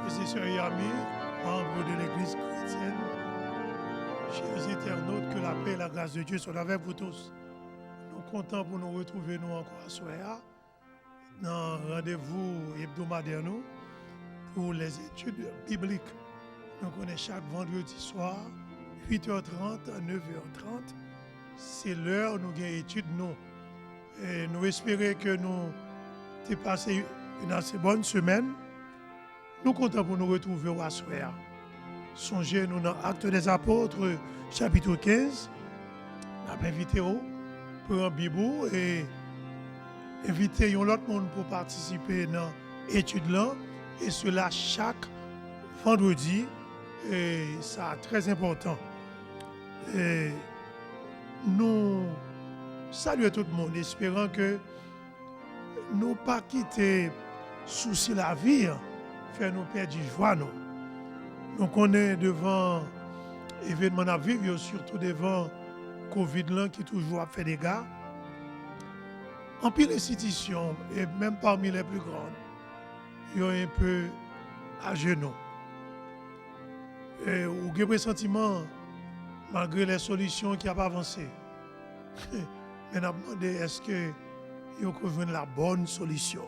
Frères et sœurs et amis, membres de l'Église chrétienne, chers internautes, que la paix et la grâce de Dieu soient avec vous tous. Nous sommes contents pour nous retrouver nous encore à soir dans un rendez-vous hebdomadaire nous pour les études bibliques. Nous connaissons chaque vendredi soir, 8h30 à 9h30. C'est l'heure où nous avons études nous. Et nous espérons que nous avons passé une assez bonne semaine. Nous sommes contents pour nous retrouver au soir. Songez nous dans Actes des Apôtres, chapitre 15. Nous avons invité pour un bibou et inviter l'autre monde pour participer dans l'étude là. Et cela chaque vendredi. Et ça très important. Et nous saluons tout le monde, espérant que nous pas quitter souci la vie, faire nous perdre joie. Nous connaissons devant l'événement à vivre, surtout devant Covid là, qui toujours a fait des dégâts. En pile institutions, et même parmi les plus grandes, ils ont un peu à genoux. Et ou avez pressentiment, malgré les solutions qui n'ont pas avancé. Mais on a demandé est-ce que vous avez la bonne solution.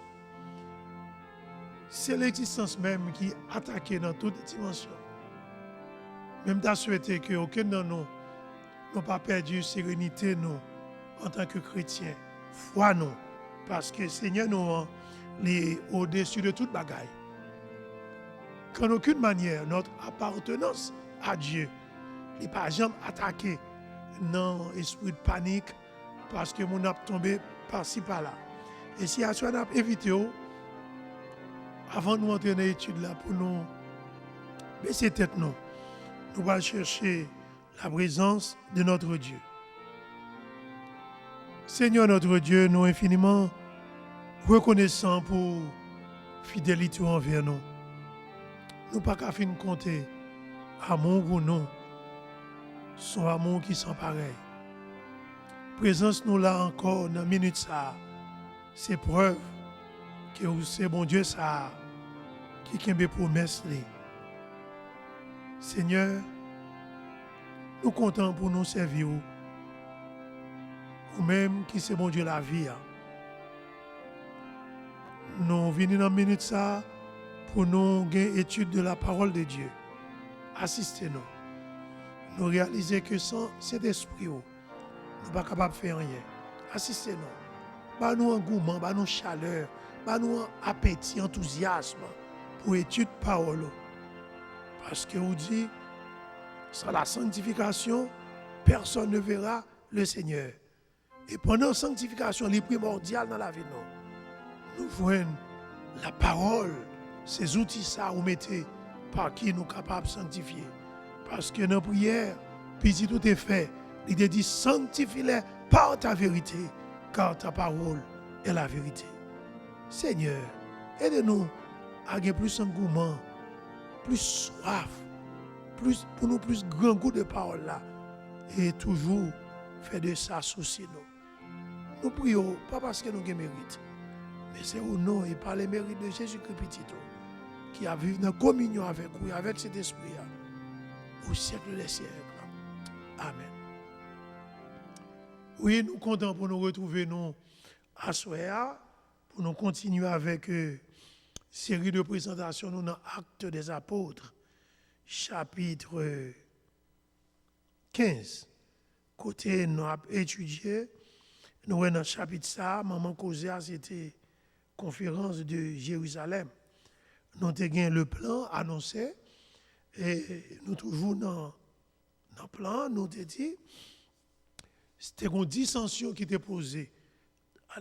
C'est l'existence même qui est attaquée dans toutes les dimensions. Même tu as souhaité qu'aucun de nous n'a pas perdu sérénité nous, en tant que chrétiens. Foi nous. Parce que Seigneur nous est au-dessus de toute bagaille. Qu'en aucune manière, notre appartenance à Dieu n'est pas jamais attaquée dans l'esprit de panique parce que nous avons tombé par-ci par-là. Et si à ce qu'on a évité, avant de nous entrer dans l'étude là, pour nous baisser tête, nous allons chercher la présence de notre Dieu. Seigneur notre Dieu, nous infiniment reconnaissants pour fidélité envers nous. Nous pas qu'à fin compter amour pour nous, son amour qui sont pareil. Présence nous là encore dans minute ça, c'est preuve que c'est bon Dieu ça qui a des promesses. Seigneur, nous comptons pour nous servir ou même qui c'est bon Dieu la vie. Nous venons dans minute ça pour nous gagner étude de la parole de Dieu. Assistez-nous. Nous réaliser que sans cet esprit, nous ne sommes pas capables de faire rien. Assistez-nous. Bah-nous engouement, bah-nous chaleur, bah-nous appétit, enthousiasme pour étude de parole. Parce que vous dit, sans la sanctification, personne ne verra le Seigneur. Et pendant la sanctification, les primordiales dans la vie, nous voyons la parole. Ces outils, ça, vous mettez par qui nous sommes capables de sanctifier. Parce que dans la prière, puis si tout est fait, il te dit sanctifie-les par ta vérité, car ta parole est la vérité. Seigneur, aide-nous à avoir plus d'engouement, plus soif, pour nous plus grand goût de parole là, et toujours faire de ça souci nous. Nous prions, pas parce que nous avons mérite, mais c'est au nom et par les mérites de Jésus-Christ petit qui a vécu dans communion avec vous, avec cet esprit, au siècle des siècles. Amen. Oui, nous comptons pour nous retrouver nous à soir, pour nous continuer avec une série de présentations nous dans Actes des Apôtres, chapitre 15. Côté nous avons étudié, nous dans le chapitre ça, maman causé c'était conférence de Jérusalem. Nous avons le plan annoncé et nous toujours dans le plan, nous avons dit c'était une dissension qui était posée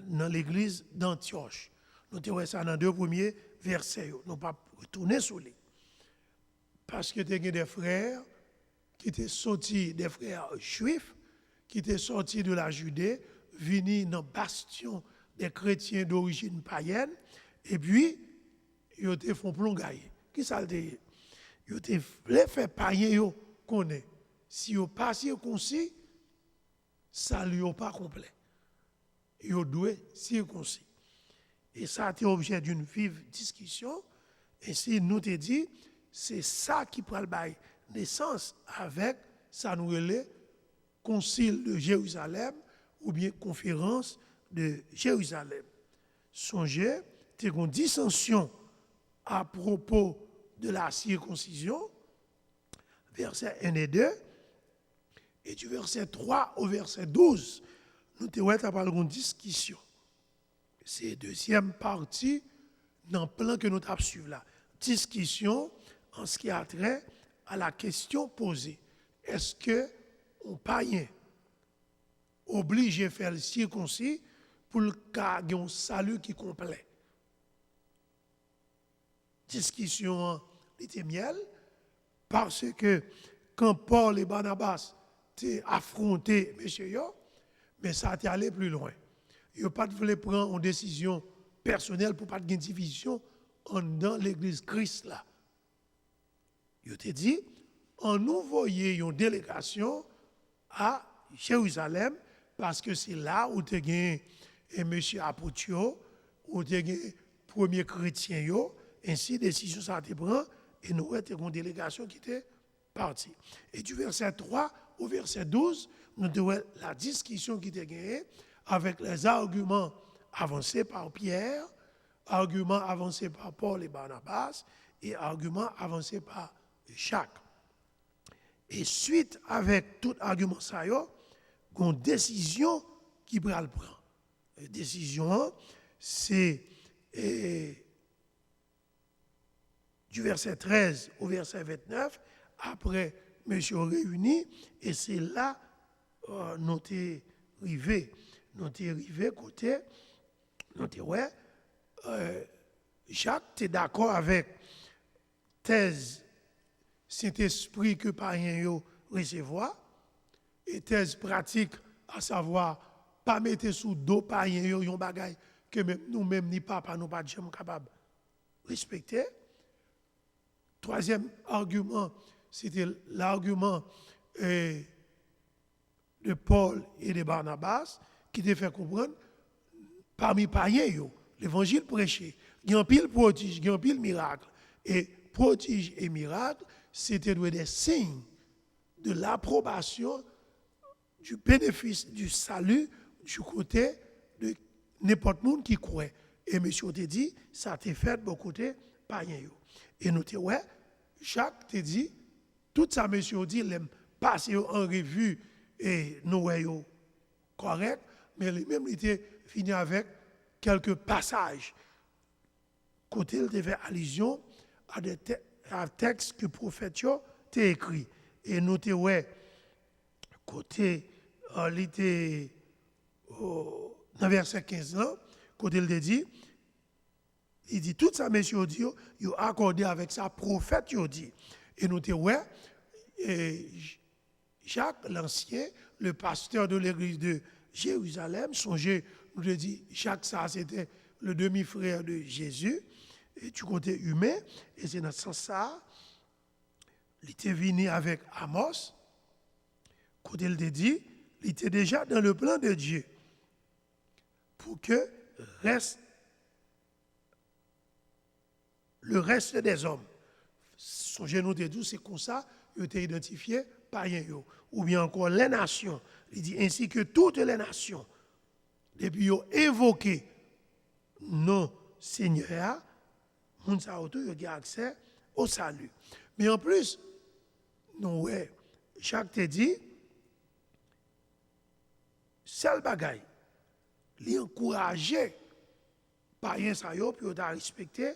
dans l'église d'Antioche. Nous avons ça dans les deux premiers versets. Nous n'avons pas retourné sur les. Parce que nous avons des frères qui étaient sortis, des frères juifs, qui étaient sortis de la Judée, venus dans le bastion des chrétiens d'origine païenne, et puis, ils ont fait plongaille. Qui ça le dit? Ils ont fait païen, ils connaissent. Si ils passent comme si, ça ne lui pas complet. Ils doivent circoncis. Et ça a été objet d'une vive discussion. Ainsi, nous te dit, c'est ça qui prend le bail naissance avec ça nous relève concile de Jérusalem ou bien conférence de Jérusalem. Songez, tu as une dissension à propos de la circoncision, versets 1 et 2, et du verset 3 au verset 12, nous avons une discussion. C'est la deuxième partie dans le plan que nous avons suivi là. Discussion en ce qui a trait à la question posée. Est-ce que un païen obligé de faire le circoncis pour le cas d'un salut qui est complet? Discussion était miel parce que quand Paul et Barnabas ont affronté monsieur, mais ça a allé plus loin. Ils n'ont pas voulu prendre une décision personnelle pour pas de division dans l'église Christ là. Ils ont dit, on envoyait une délégation à Jérusalem parce que c'est là où tu as M. Apotio, où tu as les premiers chrétiens, ainsi décision ça a été prise et nous avons une délégation qui était partie. Et du verset 3 au verset 12, nous avons la discussion qui était gagnée avec les arguments avancés par Pierre, arguments avancés par Paul et Barnabas et arguments avancés par Jacques. Et suite avec tout argument ça, il y a une décision qui va le prendre. La décision, c'est du verset 13 au verset 29, après monsieur réuni, et c'est là nous sommes arrivés. Nous sommes arrivés côté, nous sommes ouais, Jacques, tu es d'accord avec thèse Saint-Esprit que païen yo recevoir, et thèse pratique, à savoir, pas mettre sous dos païen yo yon bagay que même nous-mêmes ni papa nous pas jamais capable respecter. Troisième argument, c'était l'argument de Paul et de Barnabas qui te fait comprendre parmi païens yo, l'évangile prêché, il y a un pile prodige, il y a un pile miracle, et prodige et miracle, c'était des signes de l'approbation du bénéfice du salut du côté de n'importe qui qui croit. Et monsieur te dit, ça t'est fait de côté païen. Et nous te ouais, Jacques te dit, tout ça monsieur dit, il passe en revue et nous voyons correct, mais lui-même il était fini avec quelques passages. Côté il fait allusion à des textes que le prophète t'a écrit. Et nous te ouais, côté il était dans verset 15 là, côté il te dit, il dit tout ça monsieur dit, il a accordé avec ça prophète dit. Et nous te ouais, Jacques l'Ancien, le pasteur de l'église de Jérusalem, songez, nous te dit Jacques ça c'était le demi-frère de Jésus, et du côté humain, et c'est dans ce sens ça, il était venu avec Amos, côté il te dit, il était déjà dans le plan de Dieu pour que le reste des hommes, son genou de tout, c'est comme ça, il a été identifié païen, ou bien encore les nations, il dit ainsi que toutes les nations, depuis ils ont évoqué nos seigneurs, moun sa auto, ils ont accès au salut. Mais en plus, nous, Jacques te dit, seul bagaille, li encourager païen sa yo puis on a respecté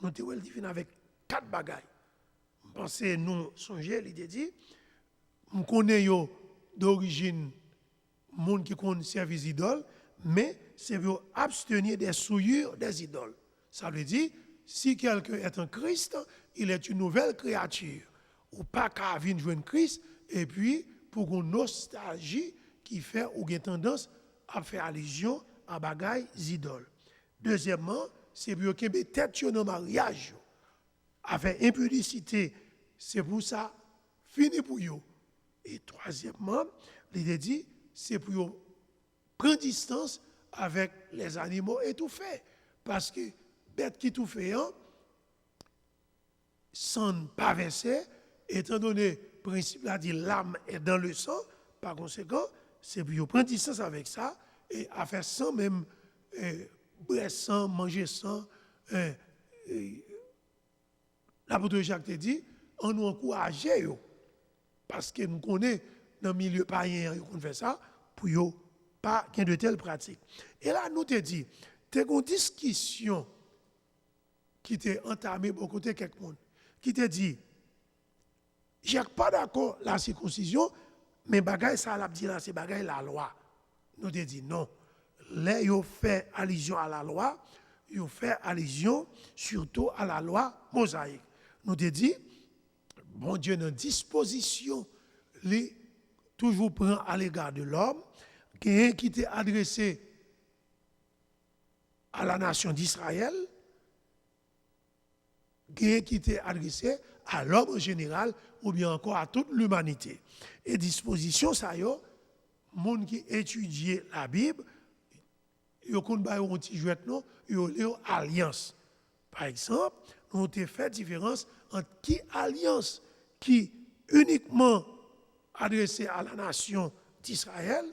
nous te wel divine avec 4 bagailles. Pensez nous songer il dit on connaît yo d'origine monde qui connaît service idole mais c'est pour abstenir des souillures des idoles. Ça veut dire si quelqu'un est en Christ, il est une nouvelle créature. Ou pas qu'à venir joindre Christ et puis pour une nostalgie qui fait ou une tendance à faire allusion à bagaille idoles. Deuxièmement, c'est pour que les têtes dans le mariage avec impudicité, c'est pour ça fini pour eux. Et troisièmement, il dit c'est pour prendre distance avec les animaux étouffés parce que bête qui tout fait sang pas versé, étant donné le principe là dit l'âme est dans le sang, par conséquent, c'est pour prendre distance avec ça et à faire sans même boire sang, manger sang. L'apôtre Jacques te dit, on nous encourage, parce que nous connaissons dans le milieu païen, on fait ça, pour ne pas qu'il y ait de telles pratiques. Et là, nous te dit, tu as une discussion qui t'a entamé pour côté quelqu'un, qui te dit, je ne suis pas d'accord la circoncision, mais bagaille ça l'a dit là, c'est bagaille la loi. Nous te dit non. Là, ils fait allusion à la loi, ils fait allusion surtout à la loi mosaïque. Nous te dit, bon Dieu, dans disposition, les toujours prend à l'égard de l'homme, qui est adressé à la nation d'Israël, qui est adressé à l'homme en général, ou bien encore à toute l'humanité. Et disposition, ça y est, les gens qui étudient la Bible, ils ont un petit jouet, ils ont alliance. Par exemple, nous avons fait différence entre qui alliance qui uniquement adressée à la nation d'Israël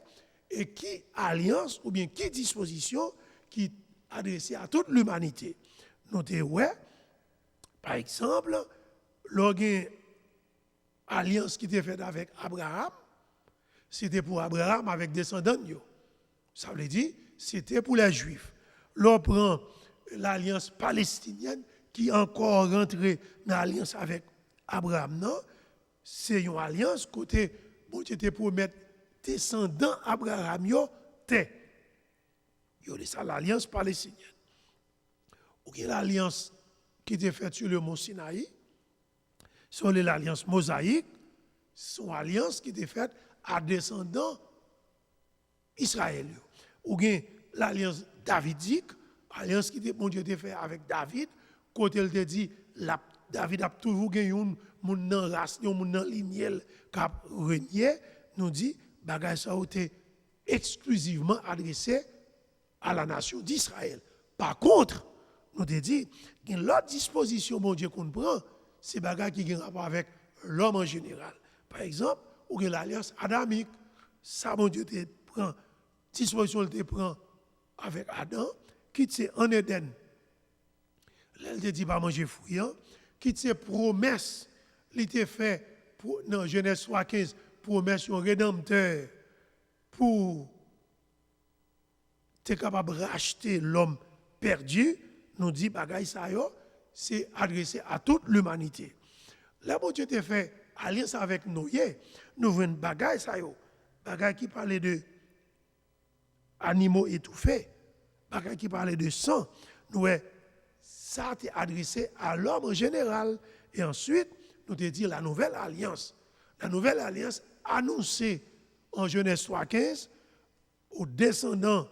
et qui alliance ou bien qui disposition qui adressée à toute l'humanité. Nous avons par exemple, l'alliance qui était faite avec Abraham, c'était pour Abraham avec descendants. Ça veut dire, c'était pour les Juifs. L'on prend l'alliance palestinienne qui est encore rentrée dans l'alliance avec Abraham. Non, c'est une alliance côté, bon, c'était pour mettre descendants Abraham, c'est ça l'alliance palestinienne. Ou l'alliance qui était faite sur le mont Sinaï, c'est l'alliance mosaïque, c'est une alliance qui était faite à descendants israéliens. Ou bien l'alliance davidique, l'alliance qui était, bon Dieu était faite avec David, quand il te dit, David a toujours gagné une race, une lignée qui a régné, nous dit, bagage ça a été exclusivement adressé à la nation d'Israël. Par contre, nous te dit, il y a l'autre disposition, mon Dieu, qu'on prend, c'est bagage qui a un rapport avec l'homme en général. Par exemple, ou l'alliance adamique, ça, mon Dieu, te prend, disposition te prend avec Adam, qui c'est en Éden. Là, il te dit pas manger fouillant, qui c'est promesse, il était fait dans Genèse 3:15, promesse un rédempteur pour être capable de racheter l'homme perdu. Nous dit bagaille ça yo, c'est adressé à toute l'humanité. Là bon Dieu te fait alliance avec Noé, nous voyons bagaille ça yo, bagaille qui parlait de animaux étouffés, bagaille qui parlait de sang, nous ça t'est adressé à l'homme en général. Et ensuite, nous te dit la nouvelle alliance. La nouvelle alliance annoncée en Genèse 3:15 aux descendants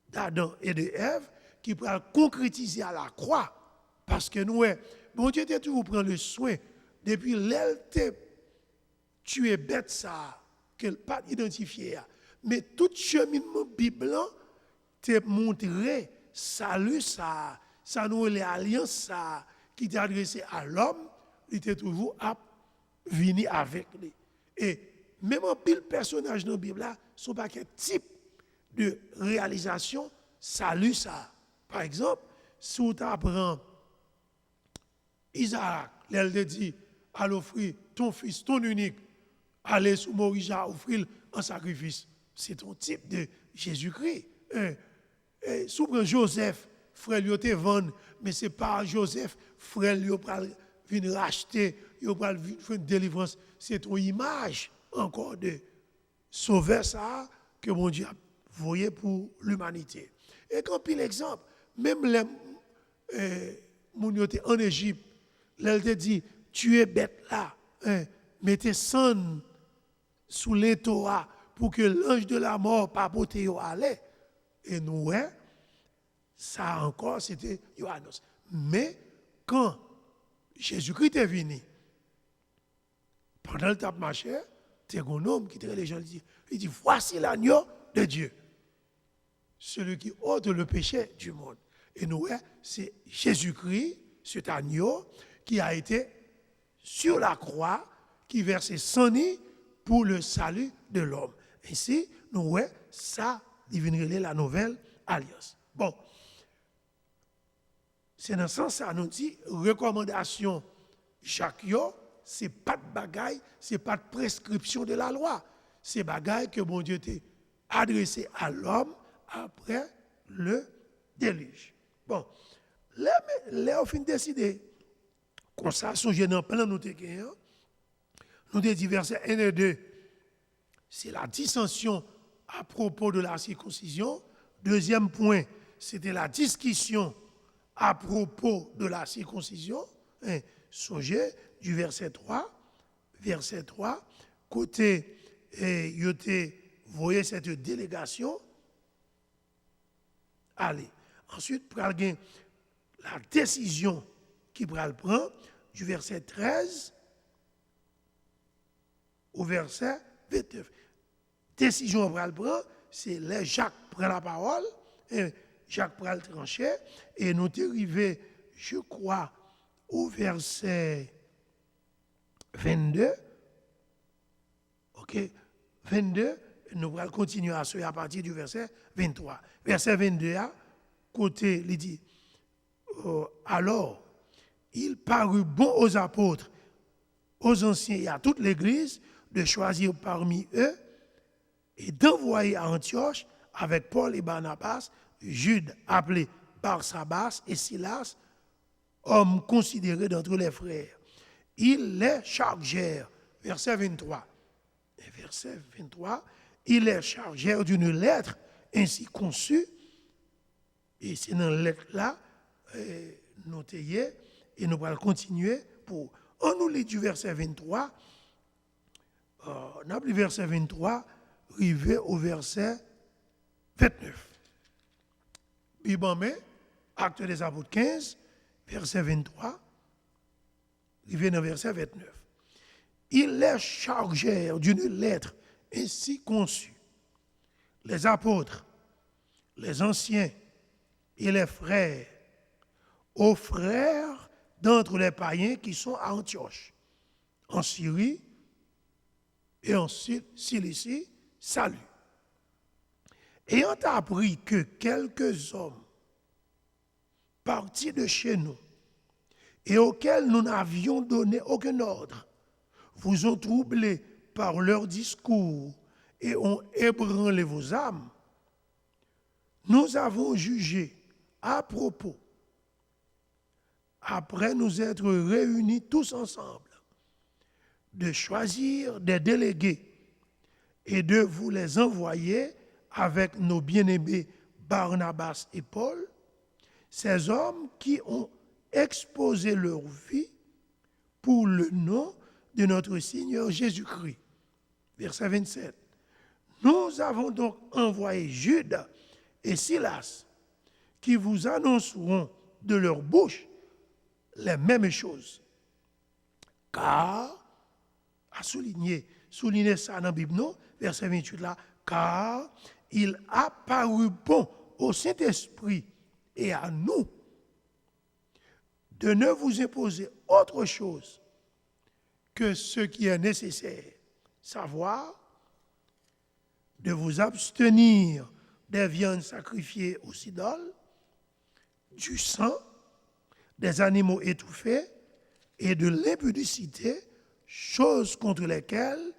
d'Adam et de Ève, qui pourra concrétiser à la croix. Parce que nous, bon Dieu t'a toujours pris le soin, depuis l'aile tué bête ça, qu'elle pas identifié. Mais tout cheminement biblique t'a montré salut ça nous les alliances ça, qui t'a adressé à l'homme, il était toujours à venir avec lui. Et même en pile personnage dans la Bible, son paquet type de réalisation, salut ça. Par exemple, si tu apprends Isaac, elle te dit, à l'offrir ton fils, ton unique, aller sous Morija, offrir en sacrifice. C'est ton type de Jésus-Christ. Si tu Joseph, frère lui te vendre, mais ce n'est pas Joseph, frère lui venir racheter, il va faire une délivrance. C'est ton image encore de sauveur ça que mon Dieu a voyé pour l'humanité. Et quand pile exemple, même les gens en Égypte, elle te dit, tu es bête là, mettez sang sous les Torah pour que l'ange de la mort pas porter aller. Et nous, ça encore, c'était Johannes. Mais quand Jésus-Christ est venu, pendant le temps marché, c'est un homme qui était les gens, il dit, voici l'agneau de Dieu, celui qui ôte le péché du monde. Et nous, c'est Jésus-Christ, cet agneau qui a été sur la croix, qui versait son nez pour le salut de l'homme. Ainsi, nous voyons ça, deviendrait la nouvelle alliance. Bon, c'est dans ce sens ça nous dit recommandation Jacques yo, c'est pas de bagaille, c'est pas de prescription de la loi, c'est bagaille que bon Dieu t'a adressé à l'homme après le déluge. Bon, là on fin décider comme ça songer dans plein nous te gagné. Nous te dit verset 1 et 2, c'est la dissension à propos de la circoncision. Deuxième point, c'était la discussion à propos de la circoncision. Songez du verset 3, côté, vous voyez cette délégation. Allez, ensuite, la décision qui prend du verset 13 au verset 29. Décision prend, c'est là Jacques prend la parole, et Jacques prend le tranché, et nous sommes arrivés, je crois, au verset 22. Ok, 22, nous allons continuer à partir du verset 23. Verset 22, côté, il dit, alors, il parut bon aux apôtres, aux anciens et à toute l'Église de choisir parmi eux et d'envoyer à Antioche avec Paul et Barnabas, Jude appelé Barsabas et Silas, hommes considérés d'entre les frères. Ils les chargèrent, verset 23. Et verset 23, ils les chargèrent d'une lettre ainsi conçue, et c'est dans la lettre-là, notez, et nous allons continuer pour. On nous lit du verset 23, on a pris verset 23, arrivé au verset 29. Bible Actes des Apôtres 15, verset 23, arrivé dans verset 29. Ils les chargèrent d'une lettre ainsi conçue. Les apôtres, les anciens et les frères, aux frères d'entre les païens qui sont à Antioche, en Syrie et en Cilicie, salut. Ayant appris que quelques hommes partis de chez nous et auxquels nous n'avions donné aucun ordre, vous ont troublé par leur discours et ont ébranlé vos âmes, nous avons jugé à propos, après nous être réunis tous ensemble, de choisir des délégués et de vous les envoyer avec nos bien-aimés Barnabas et Paul, ces hommes qui ont exposé leur vie pour le nom de notre Seigneur Jésus-Christ. Verset 27. Nous avons donc envoyé Jude et Silas qui vous annonceront de leur bouche les mêmes choses. Car, à souligner ça dans la Bible, non, verset 28 là, car il a paru bon au Saint-Esprit et à nous de ne vous imposer autre chose que ce qui est nécessaire, savoir de vous abstenir des viandes sacrifiées aux idoles, du sang, des animaux étouffés et de l'impudicité, choses contre lesquelles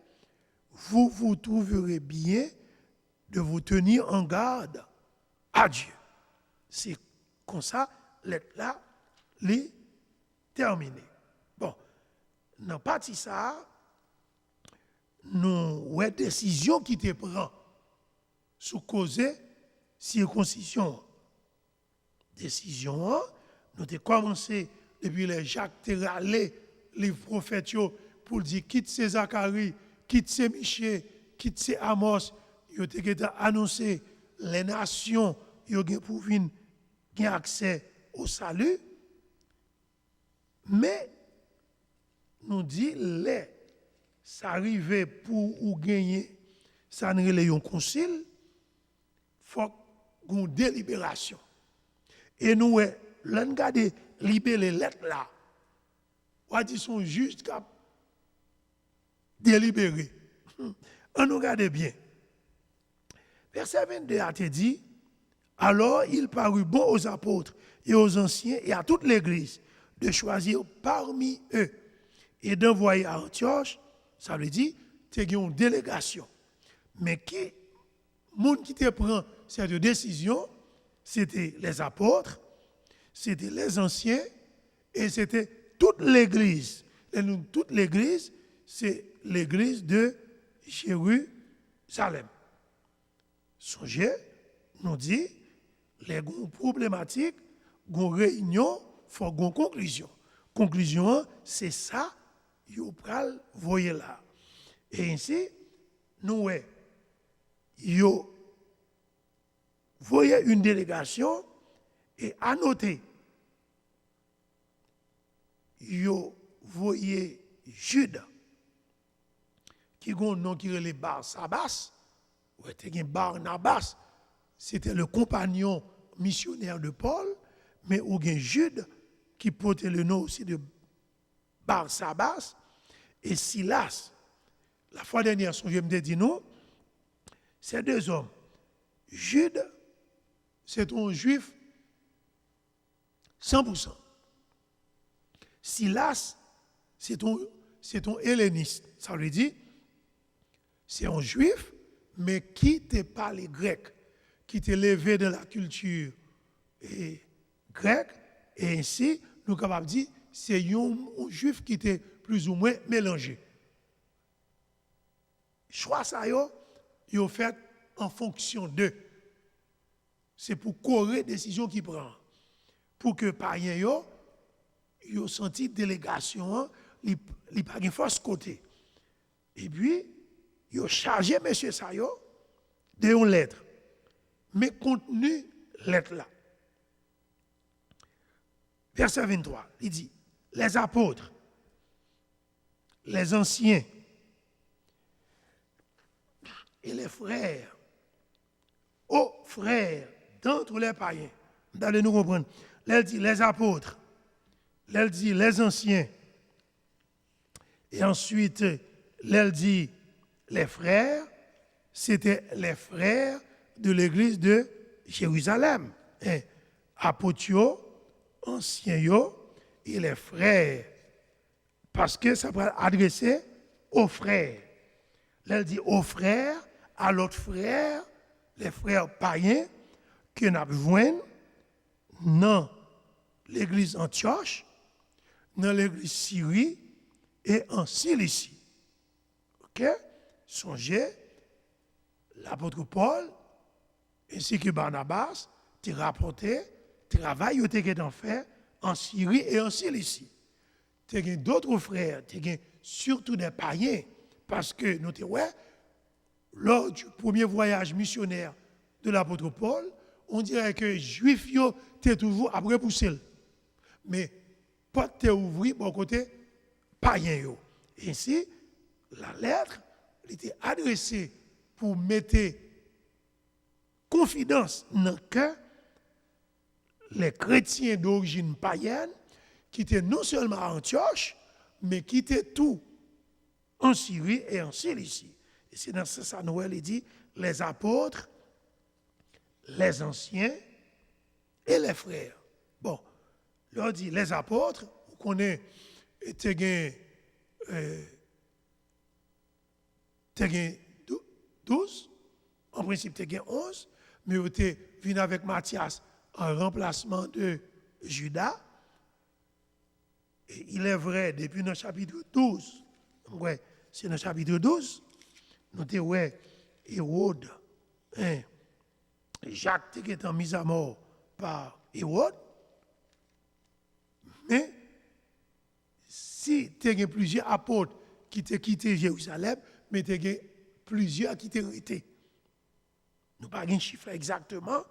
vous vous trouverez bien de vous tenir en garde à Dieu. C'est comme ça, lettre-là, est terminée. Bon, dans partie ça, nous avons décision qui te prend sous cause circoncision. Décision, nous avons commencé depuis les Jacques Terralé, les prophètes, pour dire quitte ces Zacharie, quitte ces Michée, quitte ces Amos, ils ont annoncé les nations, ils ont pour avoir accès au salut. Mais nous dit les ça arrive pour ou gagner, ça ne relève un concile, il faut une délibération. Et nous, l'on regarde libérer les lettres là. On dit son juge qui a délibéré. On nous regarde bien. Verset 22 a été dit, alors il parut bon aux apôtres et aux anciens et à toute l'Église de choisir parmi eux et d'envoyer à Antioche, ça veut dire, c'est une délégation. Mais qui, monde qui te prend cette décision, c'était les apôtres, c'était les anciens et c'était toute l'Église. Et nous, toute l'Église, c'est l'Église de Jérusalem. Songez, nous dit, les problématiques, les réunions, il faut une conclusion. Conclusion, c'est ça, vous voyez là. Et ainsi, nous, vous voyez une délégation et à noter, vous voyez Jude, qui a un nom qui est le Barsabas, Barnabas, c'était le compagnon missionnaire de Paul, mais il y a Jude qui portait le nom aussi de Barsabas et Silas. La fois dernière, je me dit non, ces deux hommes. Jude, c'est un juif 100%. Silas, c'est un helléniste. Ça veut dire, c'est un juif, mais qui ne pas les Grecs, qui est élevé dans la culture grecque, et ainsi, nous sommes capables de dire, c'est un juif qui était plus ou moins mélangé. Choix ça, il est fait en fonction d'eux. C'est pour corriger les décisions qu'il prend. Pour que païens yo senti délégation, il pas une force côté. Et puis, il a chargé M. Sayo de une lettre. Mais contenu lettre là. Verset 23, il dit, les apôtres, les anciens et les frères, aux frères d'entre les païens, vous allez nous comprendre, il dit les apôtres, il dit les anciens, et ensuite, il dit les frères, c'était les frères de l'église de Jérusalem. Apôtres, anciens, et les frères. Parce que ça va adresser aux frères. Elle dit aux frères, à l'autre frère, les frères païens, que nous avons dans l'église Antioche, dans l'église Syrie et en Cilicie. Ok? Songez, l'apôtre Paul ainsi que Barnabas t'ont rapporté travail qu'ils ont fait en Syrie et en Cilicie. Il y a d'autres frères, il y a surtout des païens, parce que nous lors du premier voyage missionnaire de l'apôtre Paul, on dirait que les Juifs étaient toujours après pousser. Mais pas de ouvrir bon côté païen. Ainsi, la lettre était adressée pour mettre confidence dans le cœur les chrétiens d'origine païenne qui étaient non seulement à Antioche, mais qui étaient tout en Syrie et en Cilicie. Et c'est dans ce sens Noël il dit les apôtres, les anciens et les frères. Bon, leur dit les apôtres, on connaît, t'es 12, en principe t'es 11, mais tu venu avec Matthias en remplacement de Judas. Et il est vrai, depuis le chapitre 12, ouais, c'est dans le chapitre 12, nous avons Hérode, Jacques qui est mis à mort par Hérode. Mais si tu as plusieurs apôtres qui ont quitté Jérusalem, mais tu as plusieurs qui t'ont été. Nous n'avons pas de chiffre exactement,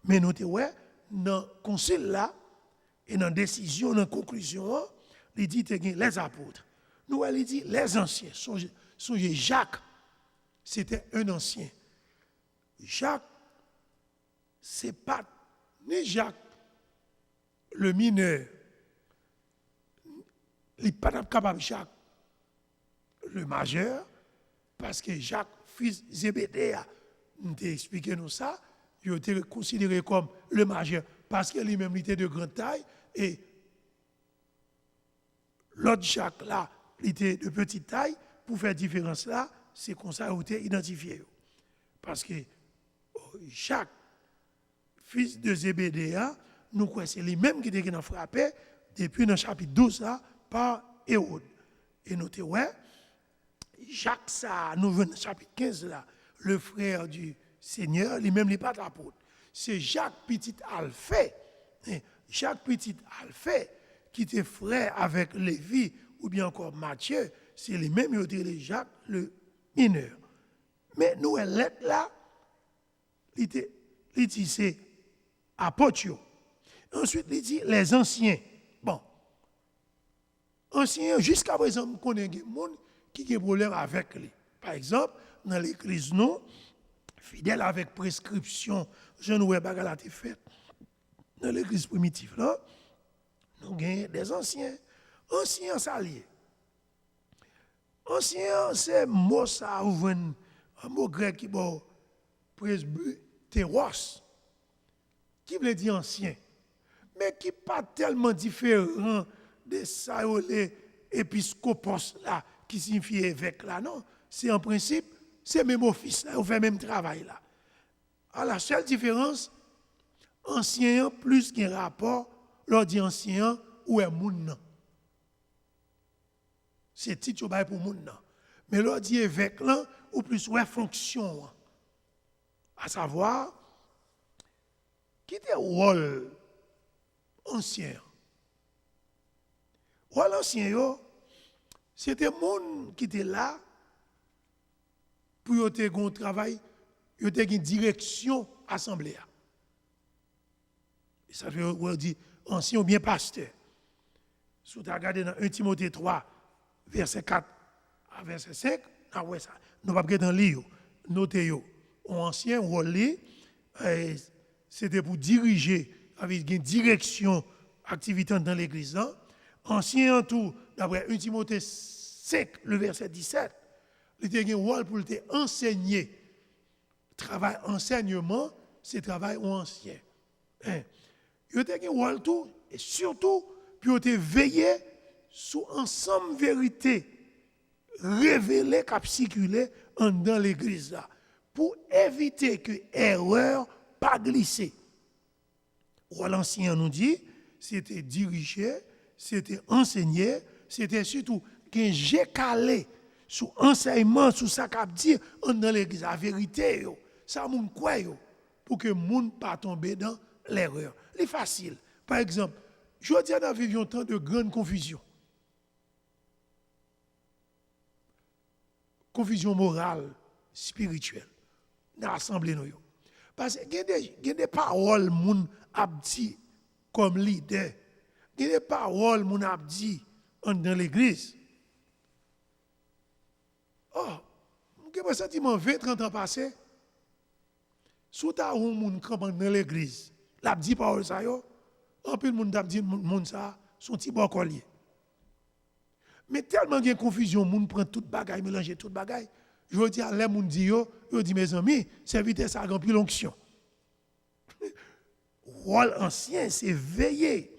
mais nous avons dans le concile là, et dans la décision, dans la conclusion, il dit les apôtres. Nous, il dit les anciens. Songez, Jacques, c'était un ancien. Jacques, ce n'est pas ni Jacques le mineur, il n'est pas capable Jacques, le majeur, parce que Jacques, fils Zébédée, nous t'a expliqué nous ça, il a été considéré comme le majeur, parce que lui-même il était de grande taille, et l'autre Jacques là, il était de petite taille, pour faire différence là, c'est comme ça qu'il a été identifié. Parce que Jacques, fils de Zébédée, nous croyons c'est lui-même qui était frappé depuis dans le chapitre 12 là, par Hérode. Et notez, ouais, Jacques, ça, nous venons dans le chapitre 15 là, le frère du Seigneur, lui-même n'est pas l'apôtre. C'est Jacques petit Alphée, Jacques petit Alphée, qui était frère avec Lévi ou bien encore Matthieu, c'est lui-même qui était Jacques le mineur. Mais nous, lettre là, il dit c'est apôtre. Ensuite, il dit les anciens. Bon. Anciens, jusqu'à présent, on connaît des gens qui ont problème avec lui. Par exemple, dans l'église, nous, fidèles avec prescription, je ne vois pas qu'elle a été faite. Dans l'église primitive, là, nous avons des anciens. Anciens, ça lié. Ancien, c'est mot ça, un mot grec qui est presbytéros, qui veut dire ancien, mais qui n'est pas tellement différent de ça, les épiscopos là, qui signifie évêque là, non. C'est en principe, c'est même office là, on fait le même travail là. Alors, la seule différence, ancien plus qu'un rapport, l'on dit ancien ou un moun. C'est titre pour moun. Mais l'on dit évêque là, ou plus ouais fonction. À savoir, qui était rôle ancien. Rôle ancien, c'était monde qui était là pour faire un travail, il y a une direction assemblée. Ça veut dire ancien ou bien pasteur. Si vous regardez dans 1 Timothée 3, verset 4 à verset 5, nous ne pouvons pas dans le livre, notez ancien rôle, c'était pour diriger avec une direction activité dans l'église. Ancien en tout, d'après 1 Timothée 5, le verset 17, il était un rôle pour enseigner. Travail enseignement, c'est travail ancien. Il était un rôle tout, et surtout, puis il était veillé sur ensemble vérité révélée qui circulé dans l'église là, pour éviter que l'erreur pas glisser. Rôle ancien nous dit, c'était diriger, c'était enseigner, c'était surtout qu'un j'ai calé sur enseignement, sur ça qu'a dit dans l'église, la vérité, ça moun quoi pour que moun pas tomber dans l'erreur. C'est facile. Par exemple, je dis nous vivions tant de grande confusion. Confusion morale, spirituelle dans l'assemblée nous. Parce qu'il y a des paroles moun a dit comme leader. Il y a des paroles moun a dit dans l'église. Oh, j'ai un sentiment 20-30 ans passés. Sous ta ou moun camp dans l'église. L'a dit parole ça yo. En plus moun t'a dit moun ça son petit bon collier. Mais tellement il y a confusion, moun prend toute bagaille, mélanger toute bagaille. Je dis à les moun dit yo dit mes amis, serviteur ça remplit l'onction. Rôle ancien, c'est veiller.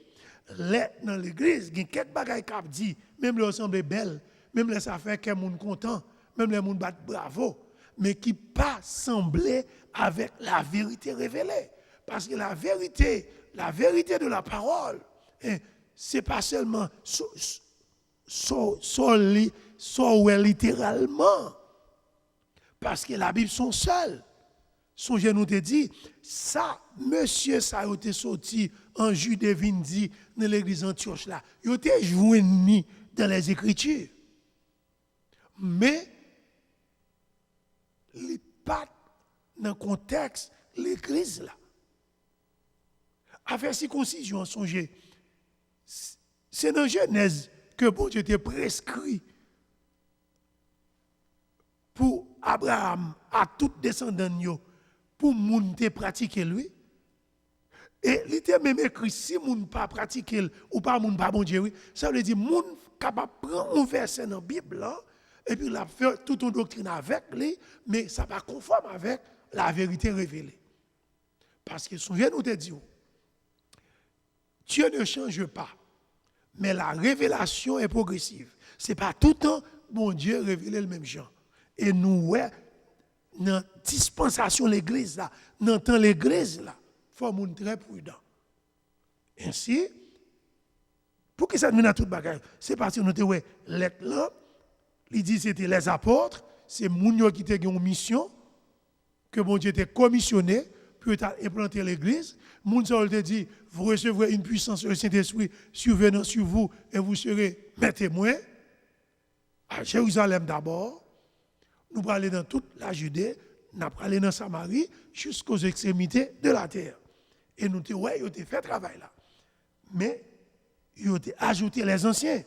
Dans l'église, il y a quelques bagailles qui dit, même le semble belle, même les affaires que moun content, même les moun bat bravo, mais qui pas semblé avec la vérité révélée. Parce que la vérité de la parole, c'est pas seulement littéralement. Parce que la Bible sont seuls. Son genou te dit, ça, monsieur, ça a été sorti en Judée, Vindi, dans l'église Antioche là. Il a été joint dans les Écritures. Mais, les pas dans le contexte, l'église là. Avec circoncision, songez, c'est dans Genèse que bon Dieu te prescrit pour Abraham, à tout descendant, pour moun te pratiquer lui. Et il était même écrit, si moun pas pratiquer ou pas moun pas bon Dieu, oui, ça veut dire moun capable de prendre un verset dans la Bible là, et puis la faire toute une doctrine avec lui, mais ça pas conforme avec la vérité révélée. Parce que souviens-nous te dire, Dieu ne change pas, mais la révélation est progressive. Ce n'est pas tout le temps bon Dieu révélé le même genre. Et nous, ouais, dans la dispensation de l'église là, dans le temps de l'église là, il faut être très prudent. Ainsi, pour que ça nous dans toute bagage, c'est parce que nous avons lettre là, il dit que c'était les apôtres, c'est moun qui étaient en mission, que bon Dieu était commissionné pour implanter l'église. Moun ça te dit, vous recevrez une puissance du Saint-Esprit survenant sur vous et vous serez mes témoins. À Jérusalem d'abord, nous allons aller dans toute la Judée, nous allons aller dans Samarie jusqu'aux extrémités de la terre. Et nous avons fait travail là. Mais ils ont ajouté les anciens.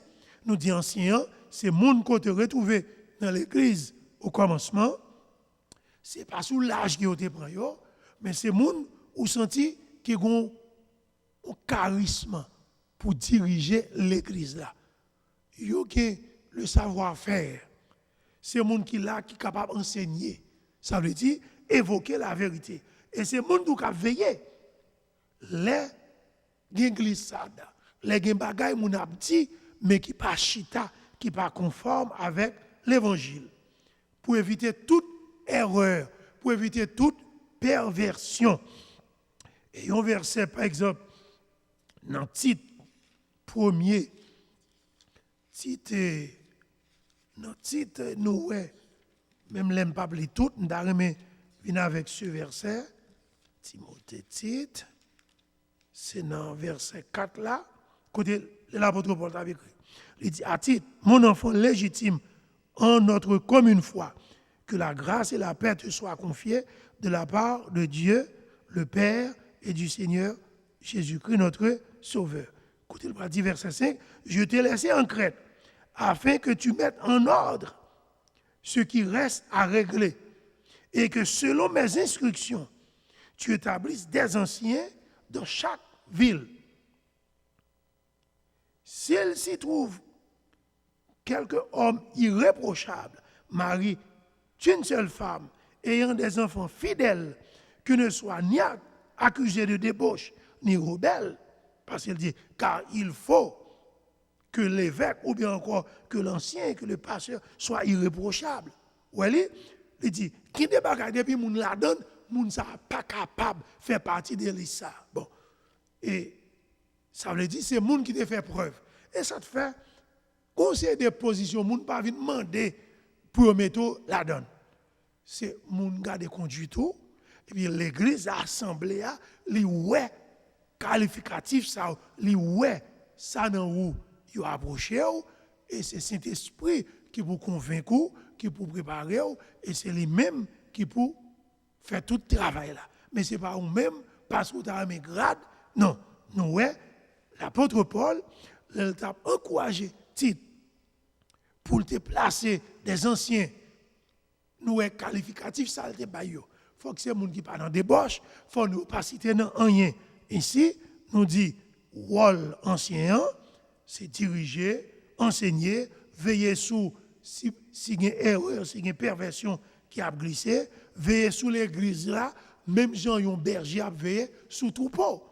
Nous disons anciens, c'est le monde qu'on a retrouvé dans l'église au commencement. Ce n'est pas sous l'âge qui ont été pris, mais c'est le monde où senti qui ont un charisme pour diriger l'église là. Ils ont le savoir-faire. C'est le monde qui est capable d'enseigner. Ça veut dire évoquer la vérité. Et c'est le monde qui a veillé. Les glissades, les bagailles moun ap dit, mais qui pas chita, qui pas conforme avec l'évangile. Pour éviter toute erreur, pour éviter toute perversion. Et un verset, par exemple, dans le titre premier, dans le titre, nous, même l'aime pas plus tout, nous avons venir avec ce verset, Timothée titre, c'est dans verset 4 là, côté l'apôtre Paul a écrit. Il dit, à titre, mon enfant légitime en notre commune foi, que la grâce et la paix te soient confiées de la part de Dieu, le Père et du Seigneur Jésus-Christ, notre Sauveur. Écoutez le dit verset 5, je t'ai laissé en Crète, afin que tu mettes en ordre ce qui reste à régler, et que selon mes instructions, tu établisses des anciens dans chaque ville. S'il s'y trouve quelque homme irréprochable, mari d'une seule femme, ayant des enfants fidèles, qui ne soient ni accusés de débauche, ni rebelles, parce qu'il dit, car il faut que l'évêque, ou bien encore que l'ancien, que le pasteur, soit irréprochable. Ou il dit, qui débarque depuis moun la donne, moun sa pas capable de faire partie de l'Issa. Bon. Et ça veut dire, c'est moun qui te fait preuve. Et ça te fait, conseil de position, moun pas venir demander pour mettre la donne. C'est moun garde conduit tout, et puis l'église, l'assemblée, li ouais qualificatif ça, li ouais ça dans où il approché, et c'est Saint-Esprit qui vous convainc, qui vous préparer, et c'est lui-même qui pour faire tout le travail là. Mais ce n'est pas vous-même, parce que vous avez un grade. Non, nous, ouais, l'apôtre Paul, il t'a encouragé, Tite, pour te placer des anciens, nous, ouais, qualificatifs, ça, le débat. Il faut que c'est les gens qui parlent dans débauche, il faut nous pas citer dans rien. Ici, nous dit, rôle ancien, c'est diriger, enseigner, veiller sous si il y a une erreur, si il y a une perversion qui a glissé, veiller sous l'église là, même Jean yon berger a veillé sous troupeau,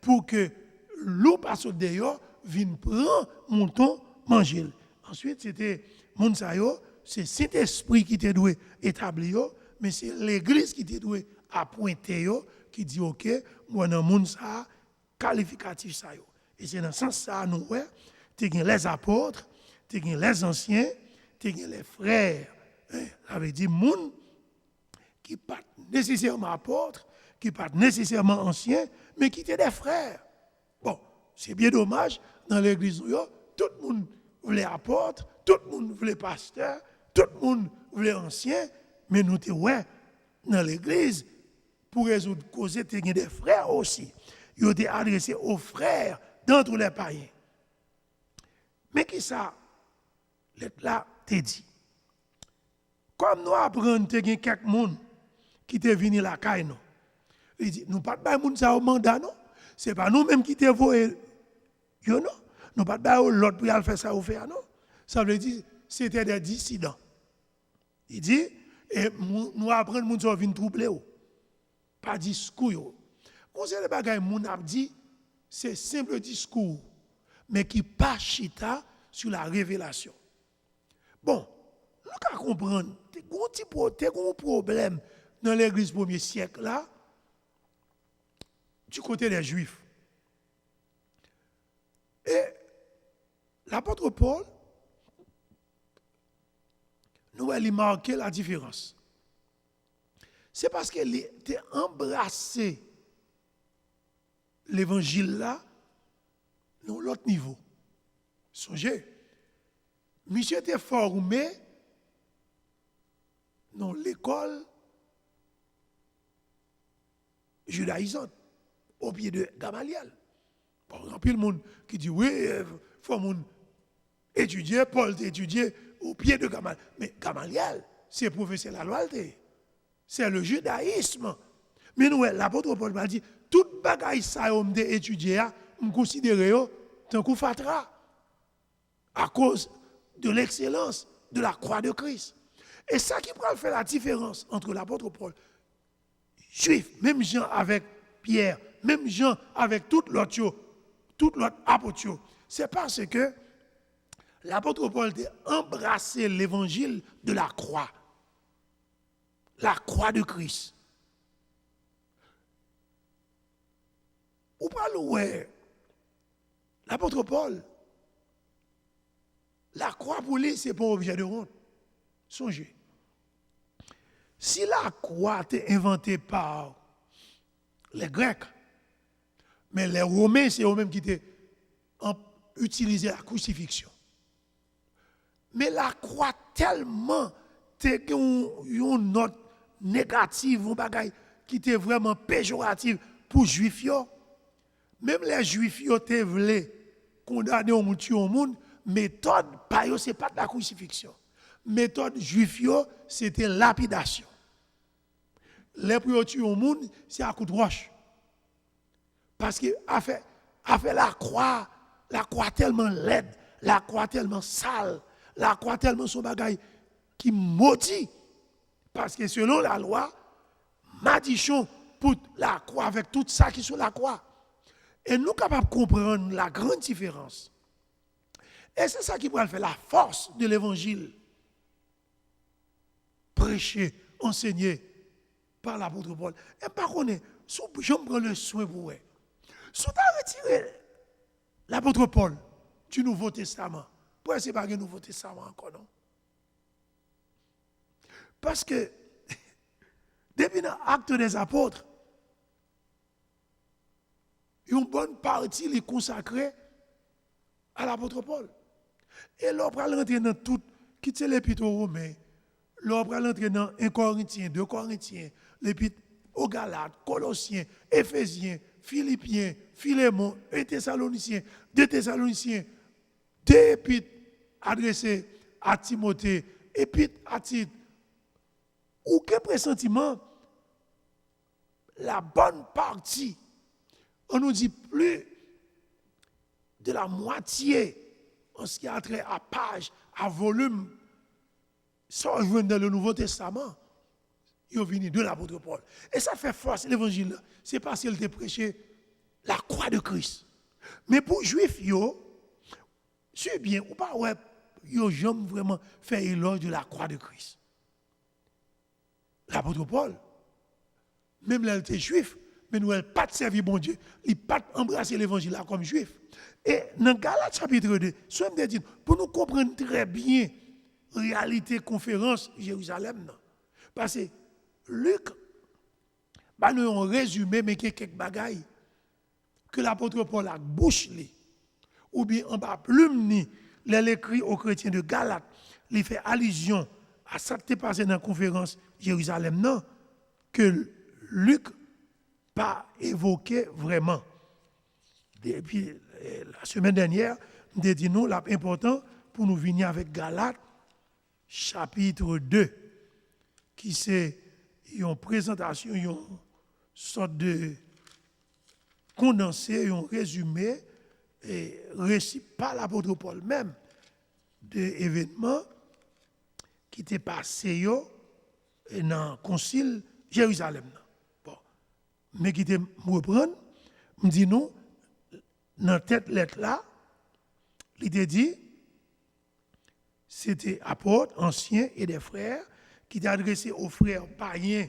pour que l'eau passe dehors, vienne prendre mouton, manger. Ensuite, c'était moun sa yo, c'est cet esprit qui te doit établir, mais c'est l'église qui te doit appointer yo, qui dit OK, moi dans moun sa qualificatif sa yo. Et c'est dans ce sens ça nous ouais, tu as les apôtres, tu as les anciens, tu as les frères. Ça veut dire moun qui pas nécessairement apôtres, qui pas nécessairement anciens, mais qui étaient des frères. Bon, c'est bien dommage dans l'église tout le monde voulait apôtre, tout le monde voulait pasteur, tout le monde voulait ancien, mais nous étions ouais dans l'église pour résoudre cause tu as des frères aussi. Ils ont été adressés aux frères d'entre les païens. Mais qui ça là te dit? Comme nous apprenons que quelques monde qui te venu la caille nous. Il dit nous pas de moun ça au mandat non. Ce n'est pas nous-mêmes qui t'avons volé. Non. Nous pas de l'autre pour faire ça ou faire, non. Ça veut dire c'était des dissidents. Il dit, et nous apprenons que nous venons troubler. Pas discours. Conseil de bagaille, mon a dit, c'est simple discours, mais qui pas chita sur la révélation. Bon, nous allons comprendre, il y a un problème dans l'église du 1er siècle là, du côté des Juifs. Et l'apôtre Paul, nous allons marquer la différence. C'est parce qu'il était embrassé l'évangile là, dans l'autre niveau. Songez, monsieur était formé dans l'école judaïsante, au pied de Gamaliel. Bon, il y a plus de monde qui dit oui, il faut étudier, Paul étudier au pied de Gamaliel. Mais Gamaliel, c'est professeur de la loi, c'est le judaïsme. Mais nous, l'apôtre Paul m'a dit, toute bagaille ça, on m'a étudié, on considère tant qu'on fatra, à cause de l'excellence de la croix de Christ. Et ça qui peut faire la différence entre l'apôtre Paul, juif, même Jean avec Pierre, même Jean avec tout l'autre apôtre, c'est parce que l'apôtre Paul a embrassé l'évangile de la croix de Christ. Ou pas ouais, l'apôtre Paul, la croix pour lui, ce n'est pas un objet de honte. Songez. Si la croix était inventée par les Grecs, mais les Romains, c'est eux-mêmes qui ont utilisé la crucifixion. Mais la croix tellement, c'est une note négative, une bagaille qui était vraiment péjorative pour les Juifs. Même les Juifs, ils voulaient condamner au monde, tuer au monde. Méthode, ce n'est pas de la crucifixion. Méthode juif, c'était lapidation. Les pour tuer au monde, c'est à coup de roche. Parce que a fait la croix tellement laide, la croix tellement sale, la croix tellement son bagaille qui maudit. Parce que selon la loi, Madichon pour la croix avec tout ça qui est sur la croix. Et nous sommes capables de comprendre la grande différence. Et c'est ça qui va faire la force de l'évangile. Prêché, enseigné par l'apôtre Paul. Et par contre, je me prends le soin pour vous. Si tu as retiré l'apôtre Paul du Nouveau Testament, pourquoi ce n'est pas le Nouveau Testament encore, non? Parce que, depuis l'acte des apôtres, une bonne partie est consacrée à l'apôtre Paul. Et là, on va rentrer dans tout, quitter l'épître aux Romains, là, on va rentrer dans 1 Corinthiens, 2 Corinthiens, l'épître aux Galates, Colossiens, Éphésiens, Philippiens, Philémon, 1 Thessaloniciens, 2 Thessaloniciens, 2 épîtres adressés à Timothée, épîtres à Tite. Aucun pressentiment, la bonne partie, on nous dit plus de la moitié en ce qui a trait à page, à volume, sans jouer dans le Nouveau Testament, ils ont venu de l'apôtre Paul. Et ça fait force l'évangile. C'est parce qu'il a prêché la croix de Christ. Mais pour les Juifs, c'est bien, ou pas, ouais, ils n'ont jamais vraiment fait éloge de la croix de Christ. L'apôtre Paul, même là, il était juif, mais nous n'avons pas servi bon Dieu. Il n'a pas embrassé l'évangile comme juif. Et dans Galates chapitre 2, pour nous comprendre très bien la réalité conférence Jérusalem. Parce que Luc, nous avons résumé, mais il y a quelques bagailles que l'apôtre Paul a bouche, ou bien en bas plume, l'écrit aux chrétiens de Galates, il fait allusion à ça qui est passé dans la conférence Jérusalem, non, que Luc pas évoqué vraiment. Depuis la semaine dernière, nous avons dit nous, l'important pour nous venir avec Galates, chapitre 2, qui c'est une présentation, une sorte de condensé, un résumé, et récit par l'apôtre Paul même, des événements qui étaient passés dans le concile Jérusalem. Bon. Mais qui était me reprendre, me dit nous, dans cette lettre là, il était dit, c'était apôtres, anciens et des frères, qui étaient adressés aux frères païens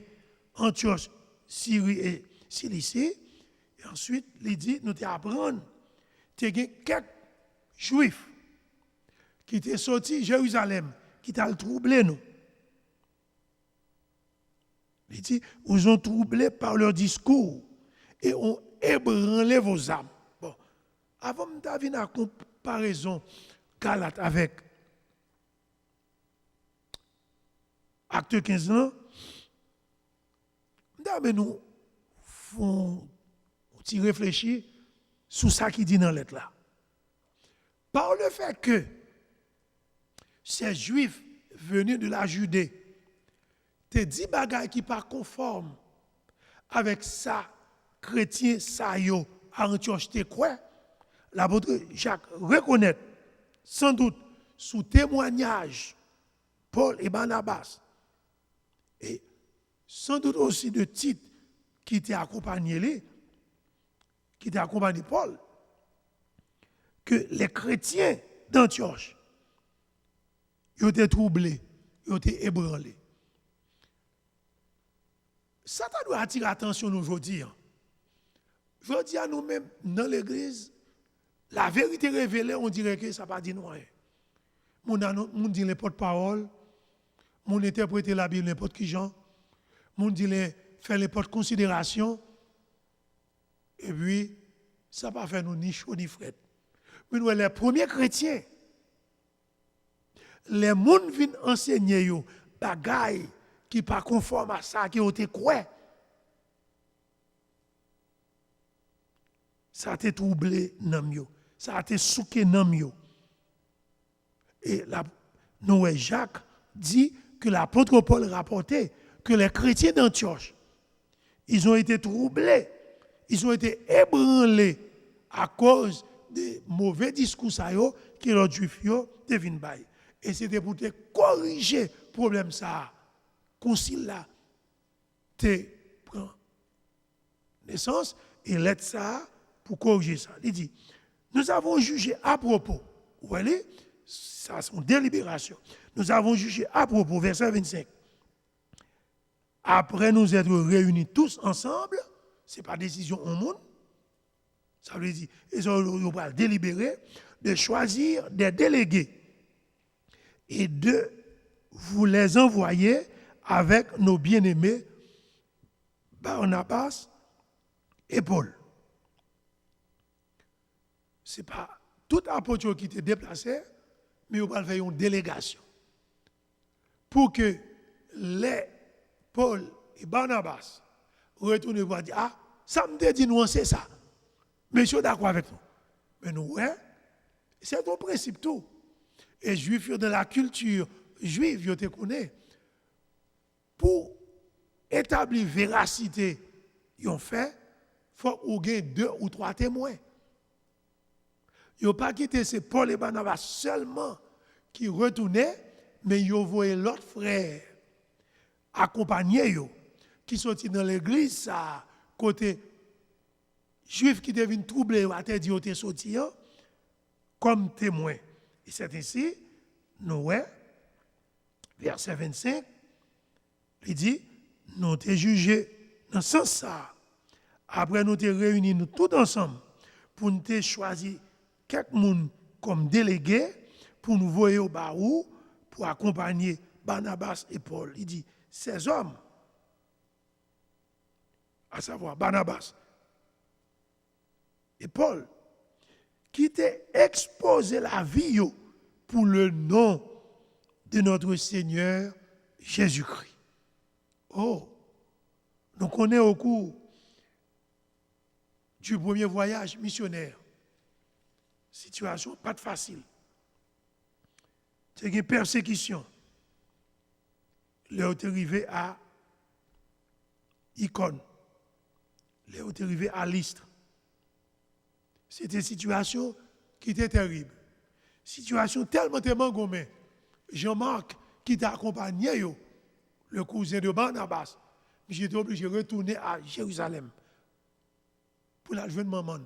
Antioche, Syrie et Cilicie. Et ensuite, il dit, nous t'apprendre, il y a quelques juifs qui étaient sortis de Jérusalem, qui t'ont troublé nous. Il dit, vous ont troublé par leur discours et ont ébranlé vos âmes. Bon, avant de faire une comparaison Galate avec Acte 15 ans, nous font réfléchir sur ça qui dit dans la lettre là. Par le fait que ces juifs venus de la Judée te dit bagaille qui pas conforme avec ça chrétien ça yo à Antioche te quoi, l'apôtre Jacques reconnaît sans doute sous témoignage Paul et Barnabas et sans doute aussi de Tite qui t'a accompagné Paul, que les chrétiens d'Antioche ils ont été troublés, ils ont été ébranlés. Ça doit attirer l'attention aujourd'hui. Aujourd'hui, à nous-mêmes, dans l'église, la vérité révélée, on dirait que ça n'a pas dit non. On dit les porte-parole, on interprète la Bible n'importe qui genre, on dit faire les porte considération, et puis, ça n'a pas fait nous ni chaud ni fret. Mais nous, les premiers chrétiens, les gens viennent enseigner des bagailles qui ne sont pas conformes à ça, qui ont été quoi. Ça a été troublé dans yo, ça a été souqué dans yo. Et Noé Jacques dit que l'apôtre Paul rapportait que les chrétiens d'Antioche, ils ont été troublés, ils ont été ébranlés à cause des mauvais discours que les juifs deviennent bailler. Et c'était pour te corriger le problème ça. Concile là, te prend naissance et l'aide ça pour corriger ça. Il dit, nous avons jugé à propos, vous voyez, ça c'est une délibération. Nous avons jugé à propos, verset 25. Après nous être réunis tous ensemble, ce n'est pas décision au monde, ça veut dire, ils ont délibéré de choisir des délégués et de vous les envoyer avec nos bien-aimés Barnabas et Paul. Ce n'est pas tout apôtre qui était déplacé, mais on va faire une délégation. Pour que les Paul et Barnabas retournent et dire, ah, ça me dit nous, c'est ça. Mais je suis d'accord avec nous. Mais nous, ouais, c'est un principe tout. Et juifs dans la culture juive, ils te connaissent. Pour établir véracité, ils ont fait, il faut qu'il y ait 2 ou 3 témoins. Ils n'ont pas quitté ces Paul et Barnabas seulement qui retournaient, mais ils ont envoyé l'autre frère accompagner eux, qui sont dans l'église, ça, côté juif qui deviennent troublés, à te dire qu'ils sont sortis, comme témoins. Et c'est ainsi, Noé, verset 25, il dit, nous t'es jugés dans ce sens ça. Après, nous t'es réunis nous tous ensemble pour nous t'es choisi quelqu'un comme délégué pour nous voyer au barou, pour accompagner Barnabas et Paul. Il dit, ces hommes, à savoir Barnabas et Paul, qui t'ont exposé la vie pour le nom de notre Seigneur Jésus-Christ. Oh, donc on est au cours du premier voyage missionnaire. Situation pas facile. C'est une persécution. Là, on est arrivé à Icône. Là, on est arrivé à Lystre. C'était une situation qui était terrible. Situation tellement gommée. Jean-Marc, qui t'a accompagné, le cousin de Barnabas, j'étais obligé de retourner à Jérusalem pour la joindre maman.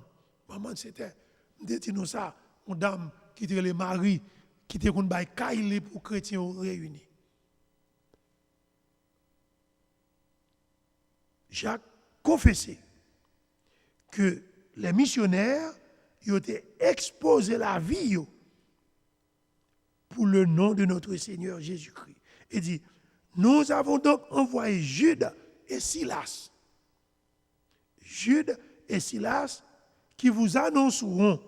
Maman, c'était, dit-nous ça, une dame qui était le mari, qui était une baille caille pour chrétiens réunis. Jacques confessait que les missionnaires ils ont exposé la vie pour le nom de notre Seigneur Jésus-Christ. Il dit, nous avons donc envoyé Jude et Silas. Jude et Silas qui vous annonceront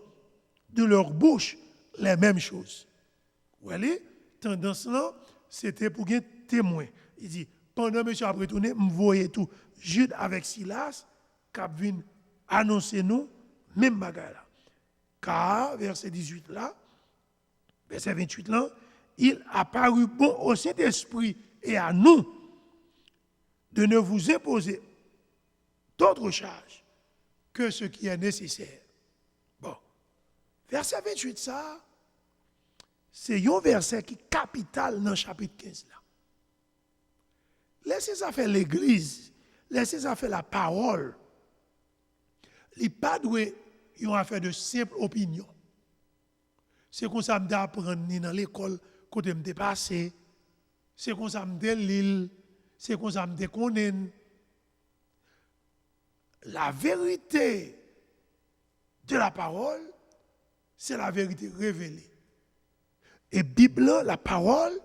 de leur bouche les mêmes choses. Vous voyez, tendance là, c'était pour un témoin. Il dit, pendant que je suis retourné, je voyais tout. Jude avec Silas, qui viennent annoncer nous, même bagarre là. Car, verset 18 là, verset 28 là, il a paru bon au Saint-Esprit et à nous de ne vous imposer d'autres charges que ce qui est nécessaire. Bon, verset 28 ça, c'est un verset qui est capital dans le chapitre 15 là. Laissez ça faire l'église, laissez ça faire la parole. Il n'est pas doué une affaire de simple opinion. C'est comme ça que j'apprends dans l'école, quand je me passé. C'est comme ça que je l'île. C'est comme ça que je connais. La vérité de la parole, c'est la vérité révélée. Et Bible, la parole,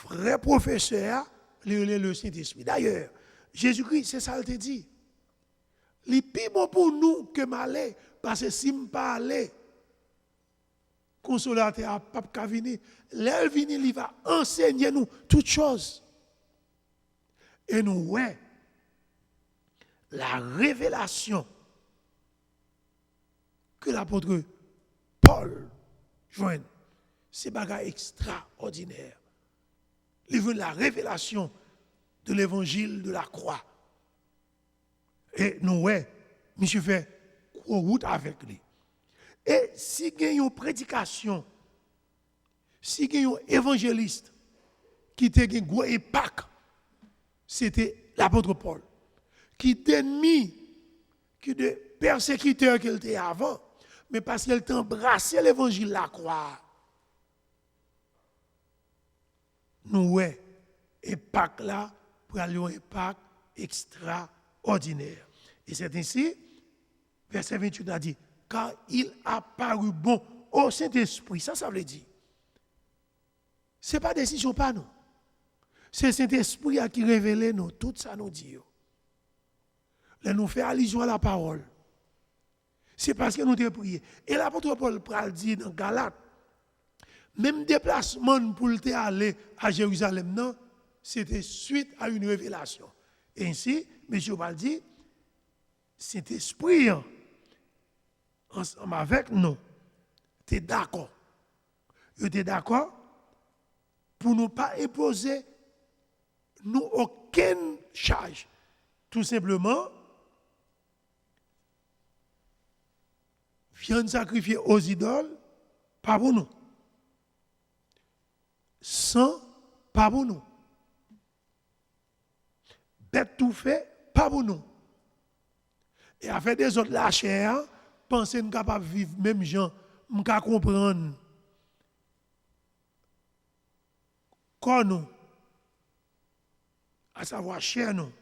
vrai professeur, le Saint-Esprit. D'ailleurs, Jésus-Christ, c'est ça qu'il te dit. Il est plus bon pour nous que m'aller, parce que si je ne pas aller, consolateur à Pape Cavini, l'Elvini, il va enseigner nous toutes choses. Et nous, ouais, la révélation que l'apôtre Paul joint, c'est bagage extraordinaire. Il veut la révélation de l'évangile de la croix. Et nous, ouais, monsieur fait route avec lui. Et si il y a une prédication, si il y a un évangéliste qui a un gros impact, c'était l'apôtre Paul. Qui d'ennemis, qui de persécuteurs qu'il était avant, mais parce qu'il a embrassé l'évangile de la croix. Nous, ouais, impact là, pour aller un impact extraordinaire. Et c'est ainsi, verset 28 a dit, car il a paru bon au Saint-Esprit. Ça veut dire. Ce n'est pas décision pas nous. C'est le Saint-Esprit qui révèle nous, tout ça nous dit. Là, nous fait allusion à la parole. C'est parce que nous avons prié. Et l'apôtre Paul dit dans Galates, même déplacement pour aller à Jérusalem, non, c'était suite à une révélation. Et ainsi, M. Paul dit, Saint-Esprit, ensemble avec nous, tu es d'accord. Tu es d'accord pour ne pas imposer nous aucune charge. Tout simplement, viande sacrifiée aux idoles, pas pour nous. Sang, pas pour nous. Bête tout fait, pas pour nous. Et avec des autres la chair, penser nous capable de vivre même gens, nous capable comprendre. Corps nous, à savoir chair nous,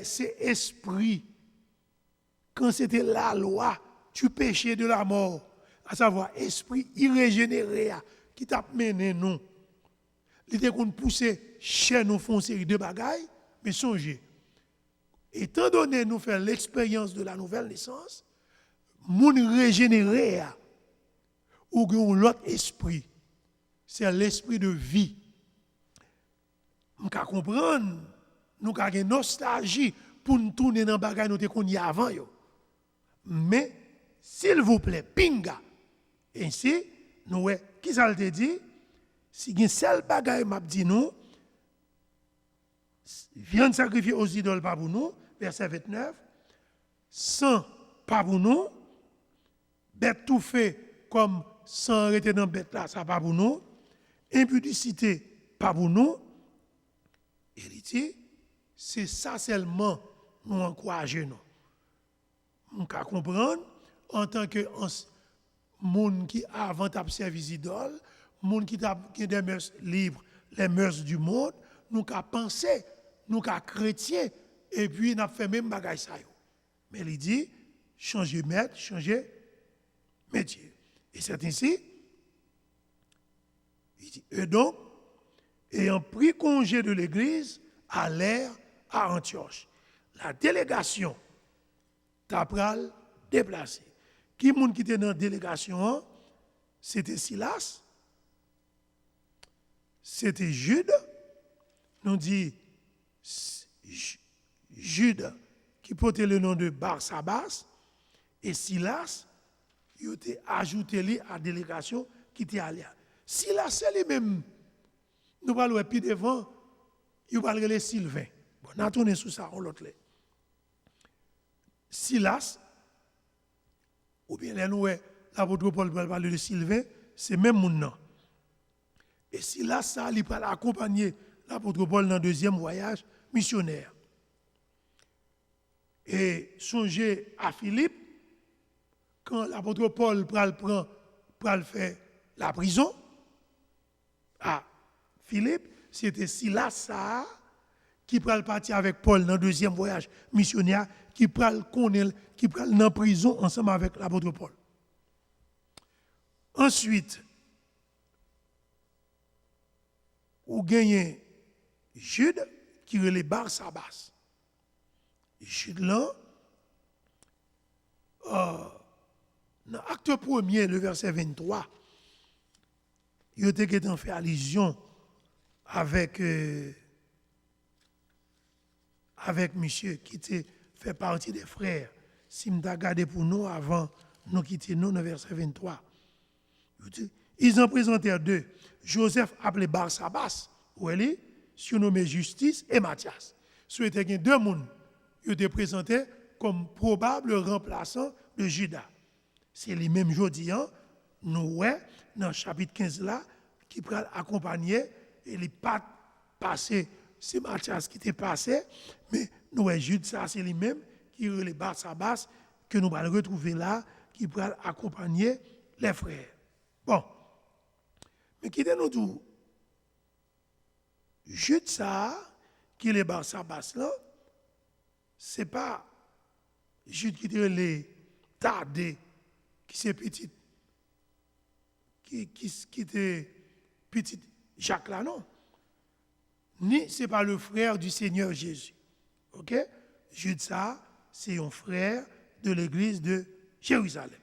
c'est esprit. Quand c'était la loi du péché de la mort, à savoir esprit irrégénéré qui t'a mené nous. Il était qu'on poussait chez nous font une série de bagailles, mais songez. Étant donné nous faire l'expérience de la nouvelle naissance, moun régénéré ou l'autre esprit, c'est l'esprit de vie. Nous pouvons comprendre, nous avons une nostalgie pour nous tourner dans les bagailles nous qu'on y avant. Mais, s'il vous plaît, pinga. Ainsi, nous, qui ça te dit? Si il y a un seul bagaille m'a dit nous, viande sacrifiée aux idoles pas pour nous, verset 29, sang pas pour nous, bête tout fait comme sang arrêté dans bête là, ça pas pour nous, impudicité pas pour nous. Et il dit, c'est ça seulement nous encourager nous. On peut comprendre en tant que monde qui avant t'a servi idole, monde qui t'a des mœurs libres, les mœurs du monde, nous qu'à penser, nous qu'à chrétien et puis n'a fait même bagaille ça yo. Mais il dit changer maître, changer métier. Et c'est ainsi il dit eux donc ayant pris congé de l'église allèrent à Antioche. La délégation t'a pral déplacé. Qui monde qui était dans la délégation, c'était Silas, c'était Jude, nous dit Jude qui portait le nom de Barsabas, et Silas, il a été ajouté à la délégation qui était allée. Silas, c'est lui-même, nous parlons plus devant, il va le Sylvain. Bon, on a tourné sur ça, on l'autre. Silas, ou bien l'apôtre Paul parle de Sylvain, c'est même mon nom. Et Silas, ça, il va accompagner l'apôtre Paul dans le deuxième voyage missionnaire. Et songez à Philippe, quand l'apôtre Paul pral faire la prison, à Philippe, c'était Silas ça, qui pral partir avec Paul dans le deuxième voyage missionnaire, qui pral dans la prison ensemble avec l'apôtre Paul. Ensuite, ou gagnez Jude qui est le Barsabas. Jude là, dans l'acte 1er, le verset 23, il était fait allusion avec monsieur qui fait partie des frères. Si nous avons gardé pour nous avant nous quitter nous, dans le verset 23. Ils en présentèrent deux. Joseph appelé Barsabas, ou elle est surnommé Justice, et Matthias. C'était deux personnes qui étaient présentés comme probable remplaçant de Judas. C'est les mêmes jeudi, nous, dans le chapitre 15 là, qui peut accompagner, et les pas passé, c'est Matthias qui était passé, mais nous, Judas, ça, c'est les mêmes qui sont les Barsabas, que nous allons retrouver là, qui peut accompagner les frères. Bon. Mais qui est nous tout? Jude ça, qui est les Barsabas là, c'est pas Jude qui est les tardés, qui c'est petit, qui était petit Jacques là, non. Ni c'est pas le frère du Seigneur Jésus. OK? Jude ça, c'est un frère de l'église de Jérusalem.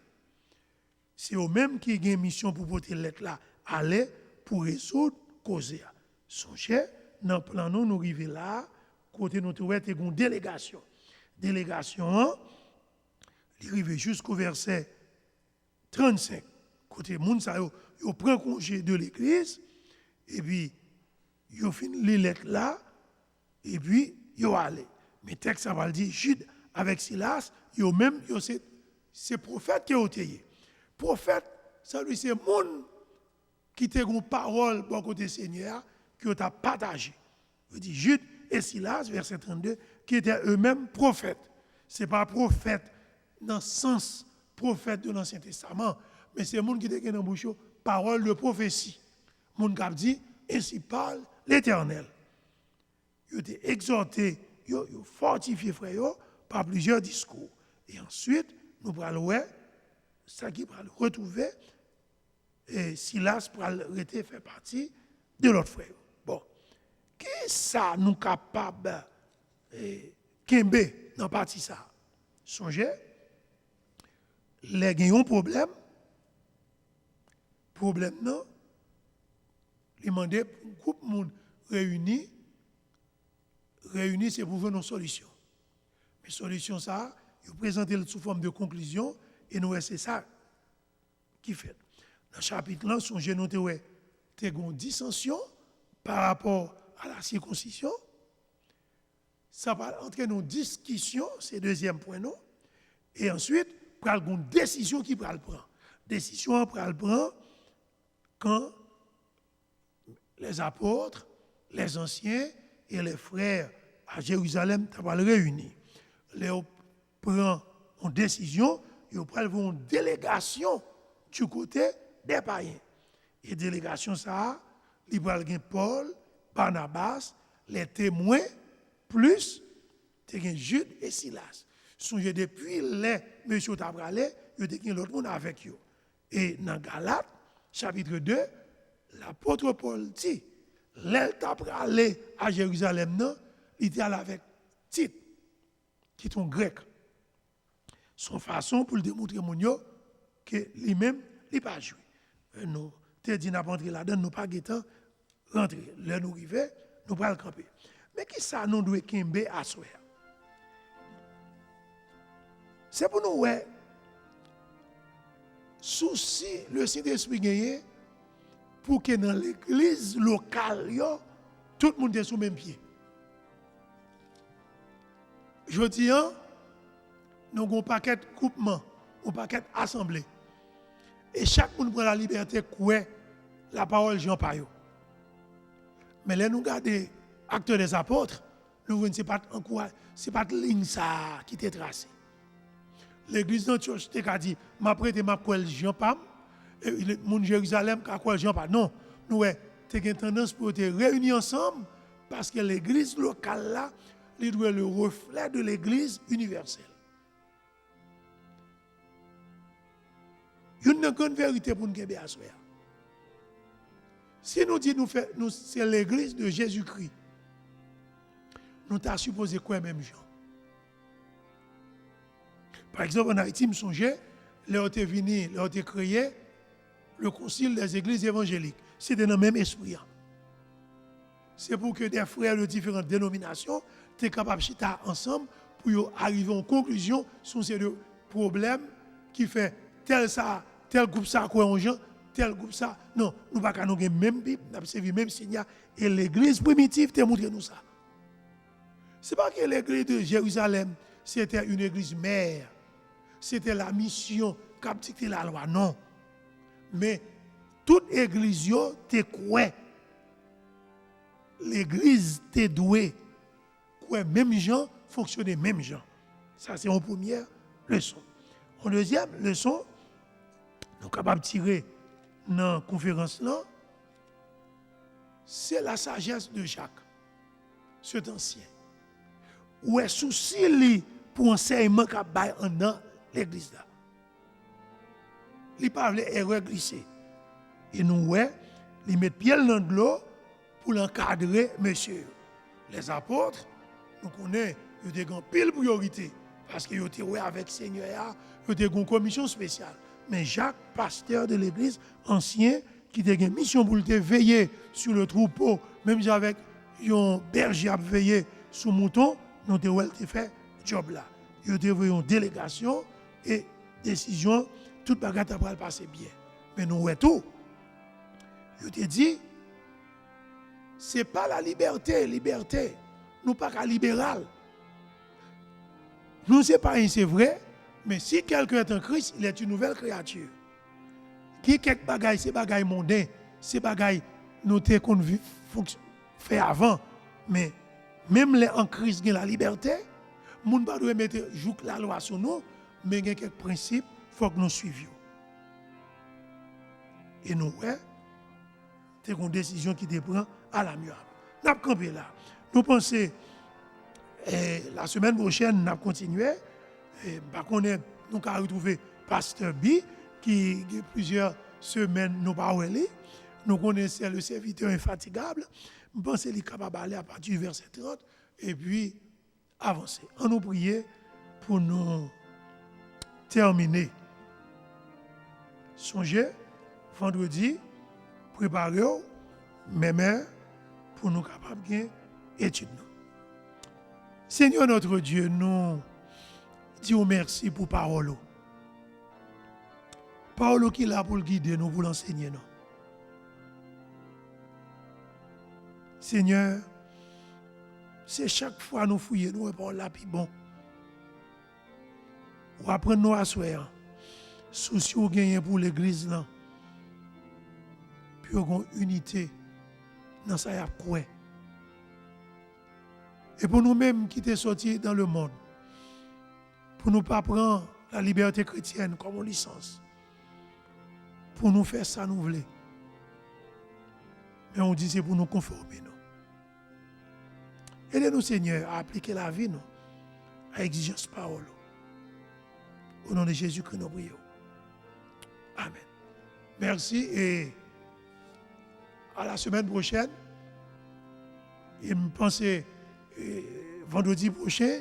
C'est eux-mêmes qui ont une mission pour porter lettre là, aller pour résoudre causer. Songez, dans le plan nous arrivons là, côté nous trouvons une délégation. Délégation, il arrive jusqu'au verset 35. Côté moun ça yo prend congé de l'église et puis yo fin les lettres là et puis yo allé. Mais texte ça va le dire Jude avec Silas, yo même yo c'est prophète qui ont été. Prophète, ça lui c'est monde qui te une parole bon côté Seigneur qui t'a partagé. Il dit Jude et Silas verset 32 qui étaient eux-mêmes prophètes. C'est pas prophète dans le sens prophète de l'Ancien Testament, mais c'est monde qui te dans bouche parole de prophétie. Monde qui dit ainsi parle l'Éternel. Il était exhorté, il fortifié frère par plusieurs discours. Et ensuite, nous allons ça qui va retrouver et Silas pour arrêter faire partie de l'autre frère. Bon, qu'est-ce ça nous capable kembe dans partie ça? Songez, les gagnons problème non, ils demandaient pour un groupe de monde réuni c'est pour voir une solution. Mais solution ça, ils présentent sous forme de conclusion et nous c'est ça qui fait. Dans le chapitre là, songez noter tu as une dissension par rapport à la circoncision. Ça va entraîner une discussion, c'est le deuxième point non. Et ensuite, pral une décision qui pral prendre. Décision pral prendre quand les apôtres, les anciens et les frères à Jérusalem sont réunis. Ils prennent une décision, ils prennent une délégation du côté des païens. Et délégation ça, ils prennent Paul, Barnabas, les témoins, plus Jude et Silas. Songez depuis les monsieur Tabralé, ils ont l'autre monde avec eux. Et dans Galates, chapitre 2, l'apôtre Paul dit, l'elle Tabralé à Jérusalem, non, il était avec Tite, qui est un grec. Son façon pour le démontrer que lui-même, il n'a pas joué. Nous, te dit, n'a pas entré là-dedans, nous pas guettant rentrer. Là, nous arrivons, nous pas le camper. Mais qui ça nous doit kembe à soi? C'est pour nous, ouais, souci le Saint-Esprit gagné pour que dans l'église locale, tout le monde est sur le même pied. Je dis, nous avons un paquet de groupements, un paquet d'assemblées. Et chaque monde prend la liberté de quoi la parole Jean Payot. Mais là, nous regardons acteurs des apôtres, nous voyons que ce n'est pas de ligne ça qui est tracée. L'église d'Antioche a dit, m'a prêté ma quoi Jean Pam, et le monde Jérusalem a quoi Jean Pam. Non, nous avons une tendance pour être réunis ensemble parce que l'église locale là, il doit le reflet de l'église universelle. Il y a une grande vérité pour nous gagner à soi. Si nous disons que c'est l'église de Jésus-Christ, nous t'as supposé quoi même gens? Par exemple, en Haïti, je songe, là où tu es venu, là où tu es créé, le concile des églises évangéliques. C'était dans le même esprit. C'est pour que des frères de différentes dénominations soient capables de chiter ensemble pour arriver à une conclusion sur ces deux problèmes qui fait tel groupe ça quoi en gens, tel groupe ça. Non, nous ne pouvons pas nous même Bible, nous avons le même signe. Et l'église primitive t'a montré nous ça. Ce n'est pas que l'église de Jérusalem, c'était une église mère. C'était la mission qu'a dicté la loi. Non. Mais toute église te croit. L'église te douée. Quoi, même gens fonctionner même gens. Ça, c'est une première leçon. En deuxième leçon, nous sommes capables de tirer dans la conférence là, c'est la sagesse de Jacques, cet ancien. Où est souci pour enseignement qu'a bail dans l'église là. Il parle erreur glissée. Et nous ouais, il met pied dans de l'eau pour l'encadrer monsieur. Les apôtres, nous connaissons, ils ont une pile priorité parce qu'ils ont été avec le Seigneur, ils ont une commission spéciale. Mais Jacques, pasteur de l'église ancien, qui a une mission pour veiller sur le troupeau, même avec un berger à veiller sur le mouton, nous avons fait ce job là. Ils ont une délégation et décision, toute bagarre va passer bien. Mais nous avons tout. Je te dis, ce n'est pas la liberté. Nous ne sommes pas libéral. Nous, ce n'est pas c'est vrai, mais si quelqu'un est en Christ, il est une nouvelle créature. Qui quelques bagailles, c'est bagailles mondains, c'est bagailles notées qu'on fait avant. Mais même les en Christ, il y a la liberté. Nous ne pouvons pas mettre la loi sur nous, mais il y a quelques principes qu'il faut que nous suivions. Et nous, c'est une décision qui dépend à l'amiable. Nous avons campé là. Nous pensons, la semaine prochaine, nous avons continué. Nous avons retrouvé Pasteur B, qui a plusieurs semaines, nous pas oué. Nous connaissons le serviteur infatigable. Nous pensons qu'il est capable d'aller à partir du verset 30 et puis avancer. On nous prier pour nous terminer. Songez, vendredi, préparez-vous, même pour nous capables d'étudier. Seigneur notre Dieu, nous disons merci pour parole. Parole qui est là pour le guider, nous pour l'enseigner. Nous. Seigneur, c'est chaque fois nous fouillons, nous répondons là, puis bon. Ou apprendre nous à soir. Souci ou gagner pour l'église là. Puis on unité dans ça y a quoi. Et pour nous-mêmes qui sommes sortis dans le monde, pour nous pas prendre la liberté chrétienne comme une licence, pour nous faire ça nous voulons. Mais on dit c'est pour nous conformer. Aidez-nous Seigneur à appliquer la vie à l'exigence parole. Au nom de Jésus-Christ nous prions. Amen. Merci et à la semaine prochaine. Et me pensez vendredi prochain,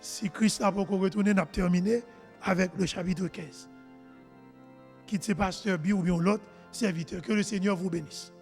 si Christ n'a pas encore retourné, nous avons terminé avec le chapitre 15. Quitte ce pasteur Bi ou bien l'autre serviteur. Que le Seigneur vous bénisse.